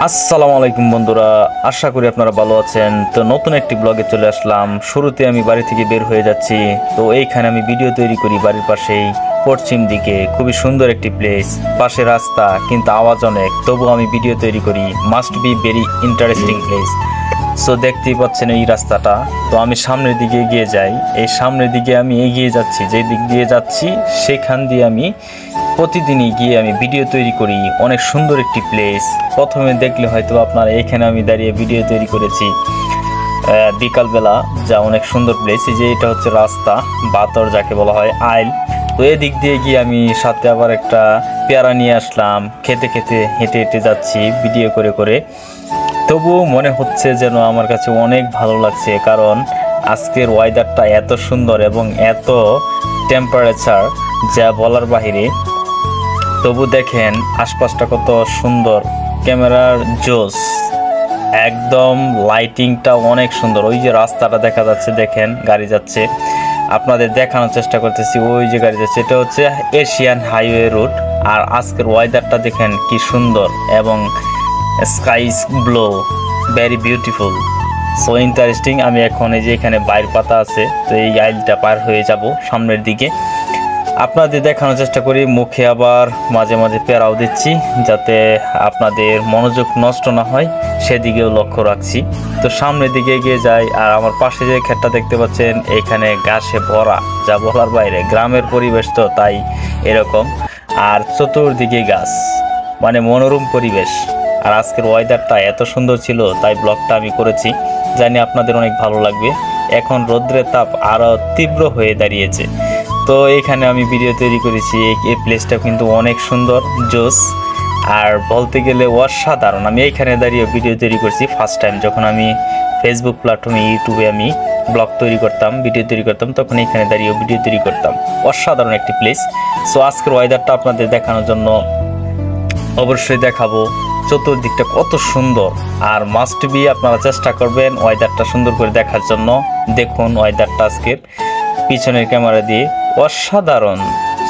আসসালামু আলাইকুম বন্ধুরা, আশা করি আপনারা ভালো আছেন। তো নতুন একটি ব্লগে চলে আসলাম। শুরুতে আমি বাড়ি থেকে বের হয়ে যাচ্ছি। তো এইখানে আমি ভিডিও তৈরি করি বাড়ির পাশেই, পশ্চিম দিকে খুবই সুন্দর একটি প্লেস, পাশে রাস্তা কিন্তু আওয়াজ অনেক, তবু আমি ভিডিও তৈরি করি। Must be very interesting place. So দেখতেই পাচ্ছেন এই রাস্তাটা। তো আমি সামনের দিকে এগিয়ে যাই। এই সামনের দিকে আমি এগিয়ে যাচ্ছি, যে দিক দিয়ে যাচ্ছি সেখান দিয়ে আমি প্রতিদিনই গিয়ে আমি ভিডিও তৈরি করি। অনেক সুন্দর একটি প্লেস। প্রথমে দেখলে হয়তো আপনারা এখানে আমি দাঁড়িয়ে ভিডিও তৈরি করেছি বিকালবেলা, যা অনেক সুন্দর প্লেস। এই যে এটা হচ্ছে রাস্তা, বাতর যাকে বলা হয়, আইল। তো এদিক দিয়ে গিয়ে আমি সাথে আবার একটা পেয়ারা নিয়ে আসলাম। খেতে খেতে হেঁটে হেঁটে যাচ্ছি ভিডিও করে করে। তবুও মনে হচ্ছে যেন আমার কাছে অনেক ভালো লাগছে, কারণ আজকের ওয়েদারটা এত সুন্দর এবং এত টেম্পারেচার যা বলার বাহিরে। তবু দেখেন আশপাশটা কত সুন্দর, ক্যামেরার জোস, একদম লাইটিংটা অনেক সুন্দর। ওই যে রাস্তাটা দেখা যাচ্ছে, দেখেন গাড়ি যাচ্ছে, আপনাদের দেখানোর চেষ্টা করতেছি। ওই যে গাড়ি যাচ্ছে, এটা হচ্ছে এশিয়ান হাইওয়ে রুট। আর আজকের ওয়েদারটা দেখেন কি সুন্দর, এবং skies blue, very beautiful, so interesting. আমি এখন এই যে এখানে বাইর পাতা আছে, তো এই আইলটা পার হয়ে যাব সামনের দিকে। আপনাদের দেখানোর চেষ্টা করি, মুখে আবার মাঝে মাঝে পেরাও দিচ্ছি যাতে আপনাদের মনোযোগ নষ্ট না হয়, সেদিকেও লক্ষ্য রাখছি। তো সামনের দিকে এগিয়ে যাই। আর আমার পাশে যে ক্ষেতটা দেখতে পাচ্ছেন, এখানে ঘাসে ভরা, যা বলার বাইরে। গ্রামের পরিবেশ তো তাই এরকম। আর চতুর্দিকে গাছ, মানে মনোরম পরিবেশ। আর আজকের ওয়েদারটা এত সুন্দর ছিল, তাই ব্লগটা আমি করেছি, জানি আপনাদের অনেক ভালো লাগবে। এখন রৌদ্রের তাপ আরও তীব্র হয়ে দাঁড়িয়েছে। তো এখানে আমি ভিডিও তৈরি করেছি। এই প্লেসটা কিন্তু অনেক সুন্দর, জোস, আর বলতে গেলে অসাধারণ। আমি এইখানে দাঁড়িয়ে ভিডিও তৈরি করছি ফার্স্ট টাইম। যখন আমি ফেসবুক প্ল্যাটফর্মে, ইউটিউবে আমি ব্লগ তৈরি করতাম, ভিডিও তৈরি করতাম, তখন এখানে দাঁড়িয়ে ভিডিও তৈরি করতাম। অসাধারণ একটি প্লেস। সো আজকের ওয়েদারটা আপনাদের দেখানোর জন্য অবশ্যই দেখাবো চতুর্দিকটা কত সুন্দর। আর মাস্ট বি আপনারা চেষ্টা করবেন ওয়েদারটা সুন্দর করে দেখার জন্য। দেখুন ওয়েদারটা আজকের পিছনের ক্যামেরা দিয়ে অসাধারণ,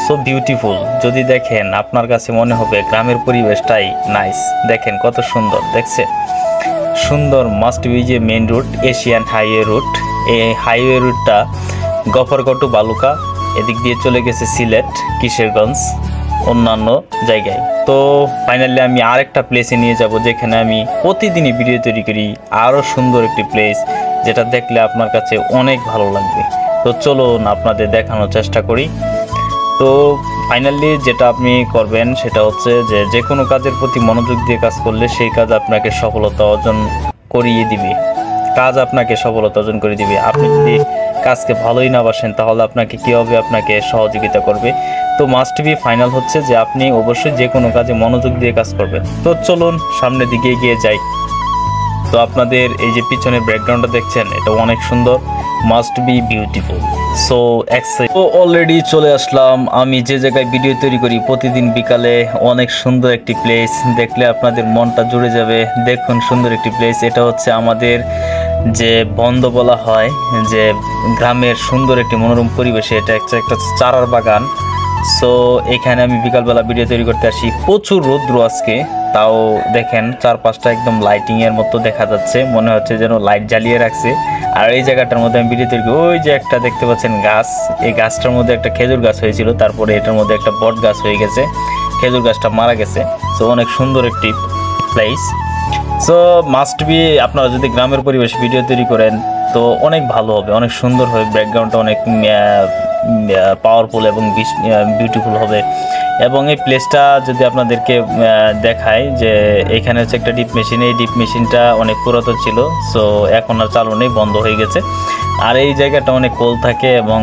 সো বিউটিফুল। যদি দেখেন আপনার কাছে মনে হবে গ্রামের পরিবেশটাই নাইস। দেখেন কত সুন্দর, দেখছে সুন্দর। মাস্ট বি যে main route, Asian highway route. এই হাইওয়ে রুটটা গফরগাঁও টু বালুকা, এদিক দিয়ে চলে গেছে সিলেট, কিশোরগঞ্জ, অন্যান্য জায়গায়। তো ফাইনালি আমি আরেকটা প্লেসে নিয়ে যাব, যেখানে আমি প্রতিদিনই ভিডিও তৈরি করি। আরও সুন্দর একটি প্লেস, যেটা দেখলে আপনার কাছে অনেক ভালো লাগবে। তো চলুন আপনাদের দেখানোর চেষ্টা করি। তো ফাইনালি যেটা আপনি করবেন সেটা হচ্ছে যে কোনো কাজের প্রতি মনোযোগ দিয়ে কাজ করলে সেই কাজ আপনাকে সফলতা অর্জন করিয়ে দিবে। কাজ আপনাকে সফলতা অর্জন করে দিবে। আপনি যদি কাজকে ভালোই না বাসেন, তাহলে আপনাকে কীভাবে আপনাকে সহযোগিতা করবে? তো মাস্ট বি ফাইনাল হচ্ছে যে আপনি অবশ্যই যে কোনো কাজে মনোযোগ দিয়ে কাজ করবেন। তো চলুন সামনের দিকে এগিয়ে যাই। তো আপনাদের এই যে পিছনের ব্যাকগ্রাউন্ডটা দেখছেন, এটা অনেক সুন্দর, must B beautiful. So excite. তো অলরেডি চলে আসলাম আমি যে জায়গায় ভিডিও তৈরি করি প্রতিদিন বিকালে। অনেক সুন্দর একটি প্লেস, দেখলে আপনাদের মনটা জুড়ে যাবে। দেখুন সুন্দর একটি প্লেস। এটা হচ্ছে আমাদের যে বন্ধ বলা হয়, যে গ্রামের সুন্দর একটি মনোরম পরিবেশে, এটা একটা চারার বাগান। সো এখানে আমি বিকালবেলা ভিডিও তৈরি করতে আসি। প্রচুর রৌদ্র আজকে, তাও দেখেন চারপাশটা একদম লাইটিংয়ের মতো দেখা যাচ্ছে, মনে হচ্ছে যেন লাইট জ্বালিয়ে রাখছে। আর এই জায়গাটার মধ্যে আমি ভিডিও তৈরি করি। ওই যে একটা দেখতে পাচ্ছেন গাছ, এই গাছটার মধ্যে একটা খেজুর গাছ হয়েছিল, তারপরে এটার মধ্যে একটা বট গাছ হয়ে গেছে, খেজুর গাছটা মারা গেছে। সো অনেক সুন্দর একটি প্লেস। সো মাস্ট বি আপনারা যদি গ্রামের পরিবেশে ভিডিও তৈরি করেন তো অনেক ভালো হবে, অনেক সুন্দর হবে। ব্যাকগ্রাউন্ডটা অনেক পাওয়ারফুল এবং বিউটিফুল হবে। এবং এই প্লেসটা যদি আপনাদেরকে দেখায়, যে এখানে হচ্ছে একটা ডিপ মেশিন। এই ডিপ মেশিনটা অনেক পুরাতন ছিল, সো এখন আর চালু নেই, বন্ধ হয়ে গেছে। আর এই জায়গাটা অনেক কোল থাকে এবং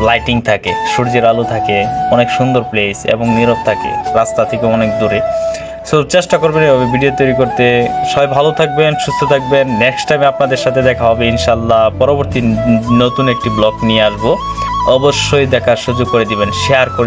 লাইটিং থাকে, সূর্যের আলো থাকে, অনেক সুন্দর প্লেস এবং নীরব থাকে, রাস্তা থেকে অনেক দূরে। সো চেষ্টা করবেন এভাবে ভিডিও তৈরি করতে। সবাই ভালো থাকবেন, সুস্থ থাকবেন। নেক্সট টাইমে আপনাদের সাথে দেখা হবে ইনশাল্লাহ। পরবর্তী নতুন একটি ব্লগ নিয়ে আসবো। অবশ্যই দেখার সুযোগ করে দিবেন, শেয়ার করে